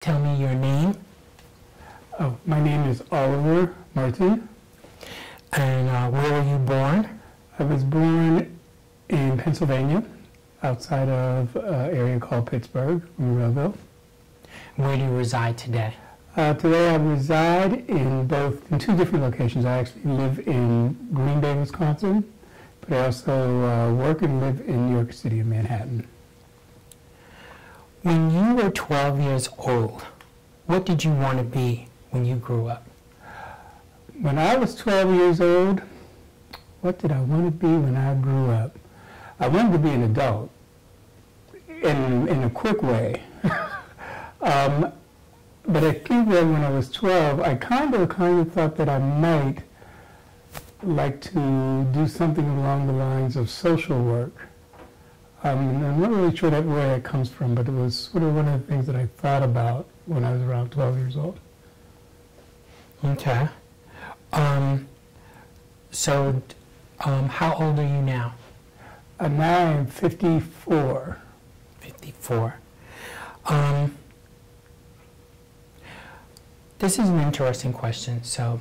Tell me your name. Oh, my name is Oliver Martin. And where were you born? I was born in Pennsylvania, outside of an area called Pittsburgh, Monroeville. Where do you reside today? Today I reside in two different locations. I actually live in Green Bay, Wisconsin, but I also work and live in New York City and Manhattan. When you were 12 years old, what did you want to be when you grew up? When I was 12 years old, what did I want to be when I grew up? I wanted to be an adult in a quick way. But I think that when I was 12, I kind of thought that I might like to do something along the lines of social work. I'm not really sure where that comes from, but it was sort of one of the things that I thought about when I was around 12 years old. Okay. How old are you now? Now I am 54. 54. This is an interesting question. So,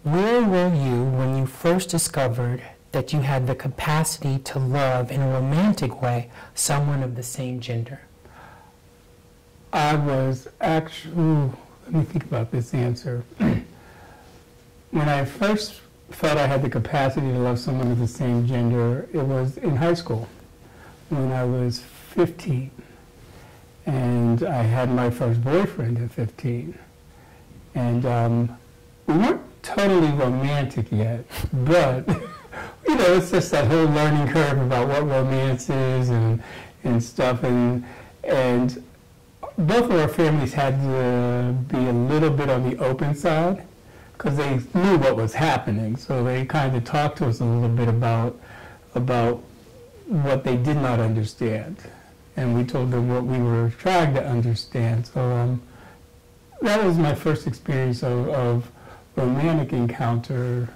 where were you when you first discovered that you had the capacity to love in a romantic way someone of the same gender? I was actually, let me think about this answer. When I first felt I had the capacity to love someone of the same gender, it was in high school when I was 15. And I had my first boyfriend at 15. And we weren't totally romantic yet, but you know, it's just that whole learning curve about what romance is and stuff. And both of our families had to be a little bit on the open side because they knew what was happening. So they kind of talked to us a little bit about what they did not understand. And we told them what we were trying to understand. So that was my first experience of romantic encounter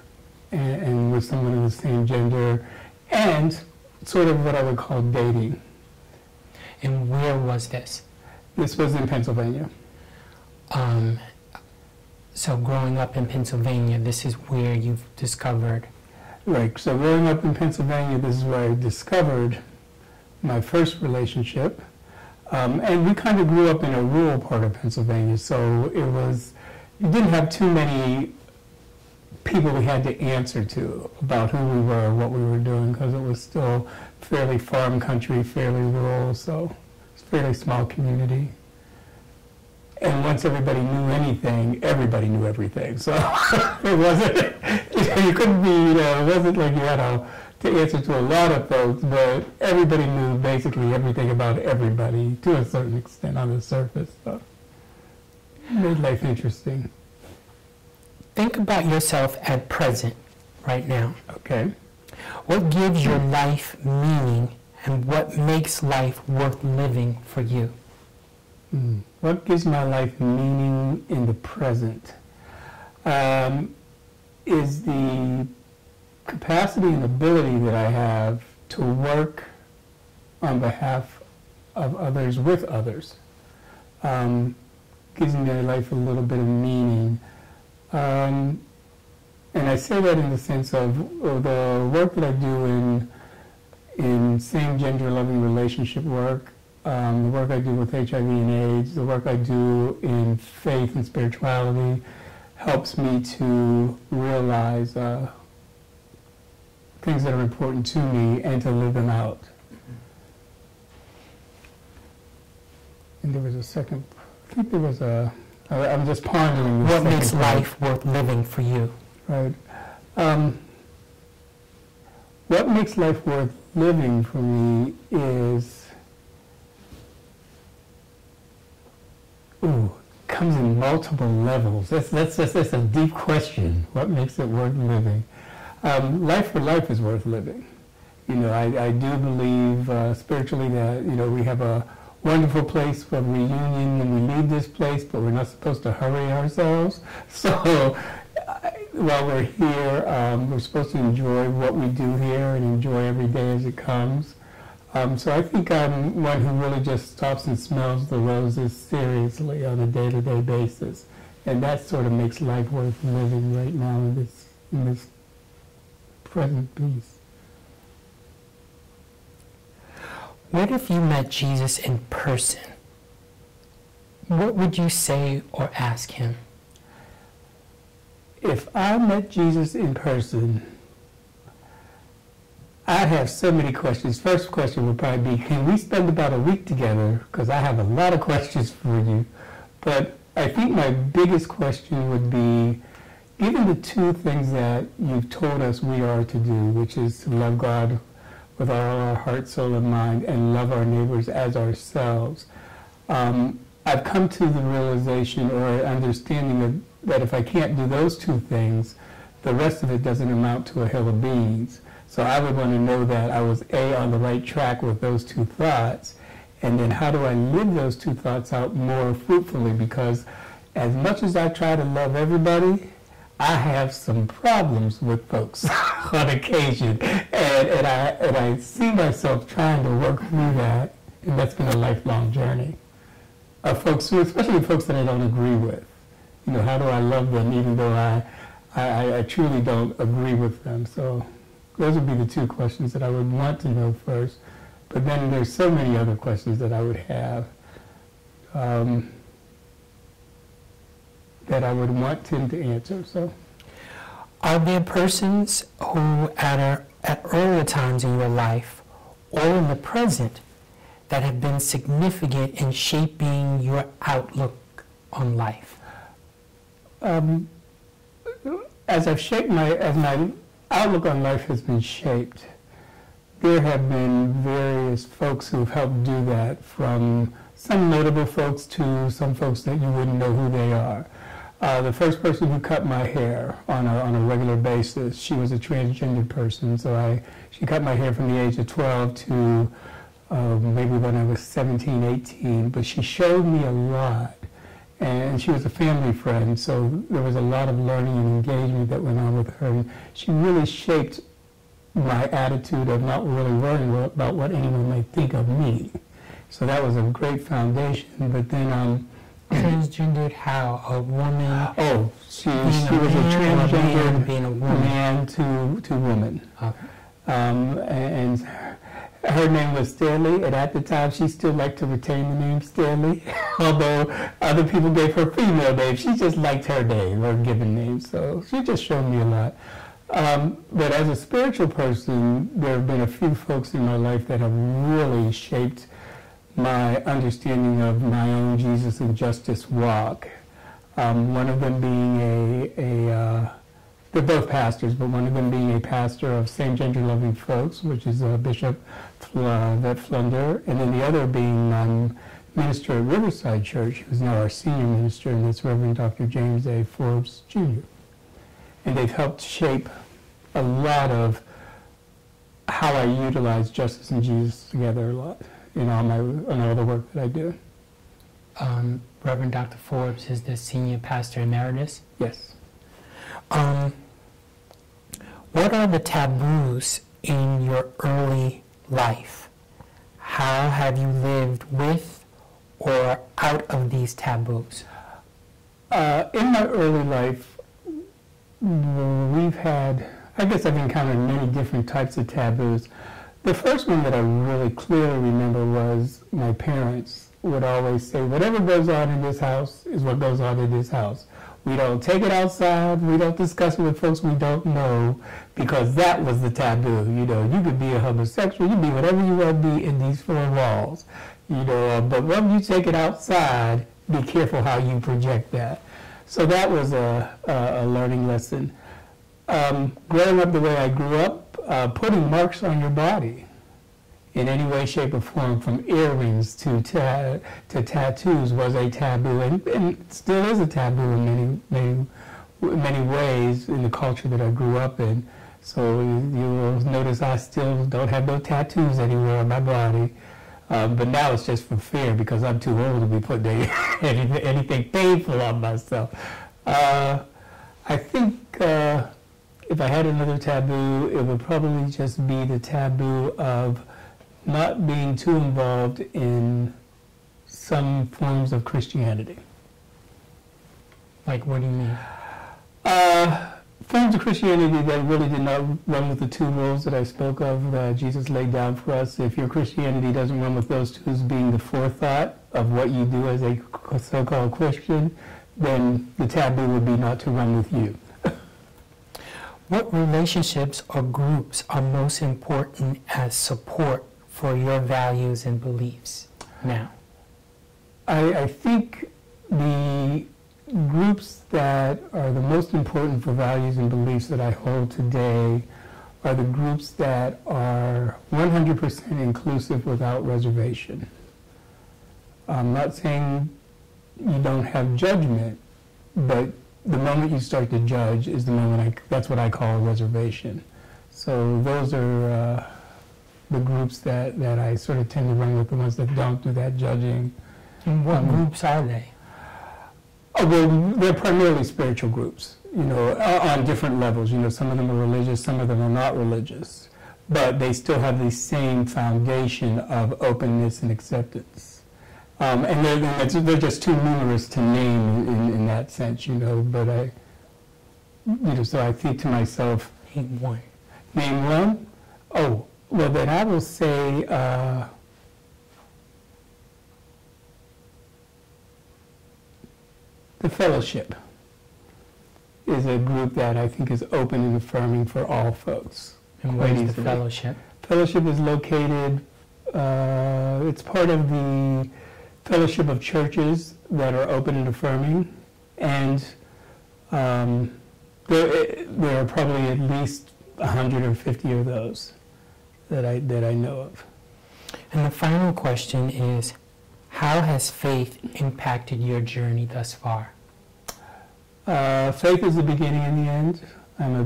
and with someone of the same gender, and sort of what I would call dating. And where was this? This was in Pennsylvania. So growing up in Pennsylvania, this is where you've discovered... Right, so growing up in Pennsylvania, this is where I discovered my first relationship. And we kind of grew up in a rural part of Pennsylvania, so you didn't have too many people we had to answer to about who we were, what we were doing, because it was still fairly farm country, fairly rural, so it's a fairly small community. And once everybody knew anything, everybody knew everything. So it wasn't, you couldn't be, it wasn't like you had to answer to a lot of folks, but everybody knew basically everything about everybody to a certain extent on the surface. So it made life interesting. Think about yourself at present, right now. Okay. What gives your life meaning and what makes life worth living for you? What gives my life meaning in the present is the capacity and ability that I have to work on behalf of others with others. Gives my life a little bit of meaning. And I say that in the sense of the work that I do in same-gender loving relationship work, the work I do with HIV and AIDS, the work I do in faith and spirituality helps me to realize things that are important to me and to live them out. And there was a second, I think there was I'm just pondering. What makes life worth living for you? Right. What makes life worth living for me is, comes in multiple levels. That's a deep question. What makes it worth living? Life for life is worth living. You know, I do believe spiritually that, you know, we have a wonderful place for reunion when we leave this place, but we're not supposed to hurry ourselves. So while we're here, we're supposed to enjoy what we do here and enjoy every day as it comes. So I think I'm one who really just stops and smells the roses seriously on a day-to-day basis. And that sort of makes life worth living right now in this present peace. What if you met Jesus in person? What would you say or ask him? If I met Jesus in person, I have so many questions. First question would probably be, can we spend about a week together? Because I have a lot of questions for you. But I think my biggest question would be, given the two things that you've told us we are to do, which is to love God with all our heart, soul, and mind, and love our neighbors as ourselves, I've come to the realization or understanding that if I can't do those two things, the rest of it doesn't amount to a hill of beans. So I would want to know that I was on the right track with those two thoughts, and then how do I live those two thoughts out more fruitfully? Because as much as I try to love everybody, I have some problems with folks on occasion, and I see myself trying to work through that, and that's been a lifelong journey. Folks, especially folks that I don't agree with. You know, how do I love them even though I truly don't agree with them? So those would be the two questions that I would want to know first. But then there's so many other questions that I would have that I would want him to answer. So, are there persons who at earlier times in your life or in the present that have been significant in shaping your outlook on life? As my outlook on life has been shaped, there have been various folks who've helped do that, from some notable folks to some folks that you wouldn't know who they are. The first person who cut my hair on a regular basis, she was a transgender person, so she cut my hair from the age of 12 to maybe when I was 17, 18, but she showed me a lot. And she was a family friend, so there was a lot of learning and engagement that went on with her. And she really shaped my attitude of not really worrying about what anyone might think of me. So that was a great foundation. But then transgendered how? A woman? Oh, she was a transgendered being a woman. Man to woman. Okay. And her name was Stanley, and at the time she still liked to retain the name Stanley, although other people gave her female name. She just liked her name, her given name, so she just showed me a lot. But as a spiritual person, there have been a few folks in my life that have really shaped my understanding of my own Jesus and justice walk. One of them being they're both pastors, but one of them being a pastor of same-gender loving folks, which is Bishop Vet Flunder, and then the other being minister at Riverside Church, who's now our senior minister, and that's Reverend Dr. James A. Forbes, Jr. And they've helped shape a lot of how I utilize justice and Jesus together a lot in all the work that I do. Reverend Dr. Forbes is the senior pastor emeritus? Yes. What are the taboos in your early life? How have you lived with or out of these taboos? In my early life, I guess I've encountered many different types of taboos. The first one that I really clearly remember was my parents would always say, whatever goes on in this house is what goes on in this house. We don't take it outside. We don't discuss it with folks we don't know, because that was the taboo. You know, you could be a homosexual, you could be whatever you want to be in these four walls. You know, but when you take it outside, be careful how you project that. So that was a learning lesson. Growing up the way I grew up, putting marks on your body in any way, shape, or form, from earrings to tattoos, was a taboo, and still is a taboo in many ways in the culture that I grew up in. So you will notice I still don't have no tattoos anywhere on my body, but now it's just for fear, because I'm too old to be putting anything painful on myself. I think if I had another taboo, it would probably just be the taboo of not being too involved in some forms of Christianity. Like, what do you mean? Forms of Christianity that really did not run with the two rules that I spoke of that Jesus laid down for us. If your Christianity doesn't run with those two as being the forethought of what you do as a so-called Christian, then the taboo would be not to run with you. What relationships or groups are most important as support for your values and beliefs now? I think the groups that are the most important for values and beliefs that I hold today are the groups that are 100% inclusive without reservation. I'm not saying you don't have judgment, but the moment you start to judge is the moment that's what I call a reservation. So those are the groups that I sort of tend to run with, the ones that don't do that judging. And what groups are they? Oh, well, they're primarily spiritual groups, on different levels. Some of them are religious, some of them are not religious. But they still have the same foundation of openness and acceptance. And they're just too numerous to name in that sense, But so I think to myself, Name one. Name one? Oh, well, then I will say, the Fellowship is a group that I think is open and affirming for all folks. And where is the Fellowship? Fellowship is located, it's part of the Fellowship of Churches that are open and affirming, and there are probably at least 150 of those that I know of. And the final question is, how has faith impacted your journey thus far? Faith is the beginning and the end. I'm a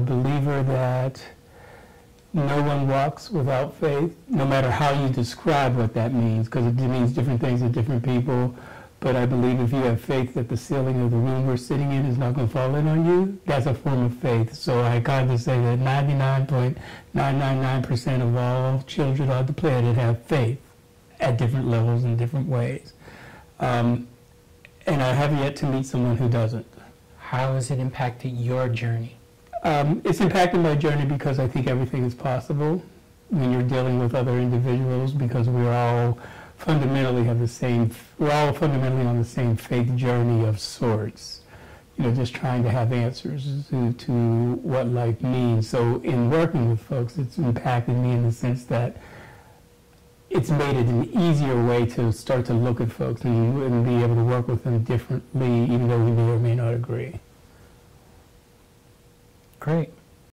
believer that no one walks without faith, no matter how you describe what that means, because it means different things to different people. But I believe if you have faith that the ceiling of the room we're sitting in is not going to fall in on you, that's a form of faith. So I kind of say that 99.999% of all children on the planet have faith at different levels in different ways. And I have yet to meet someone who doesn't. How has it impacted your journey? It's impacted my journey because I think everything is possible when you're dealing with other individuals, because we're all fundamentally on the same faith journey of sorts. Just trying to have answers to what life means. So in working with folks, it's impacted me in the sense that it's made it an easier way to start to look at folks and be able to work with them differently, even though we may or may not agree. Great.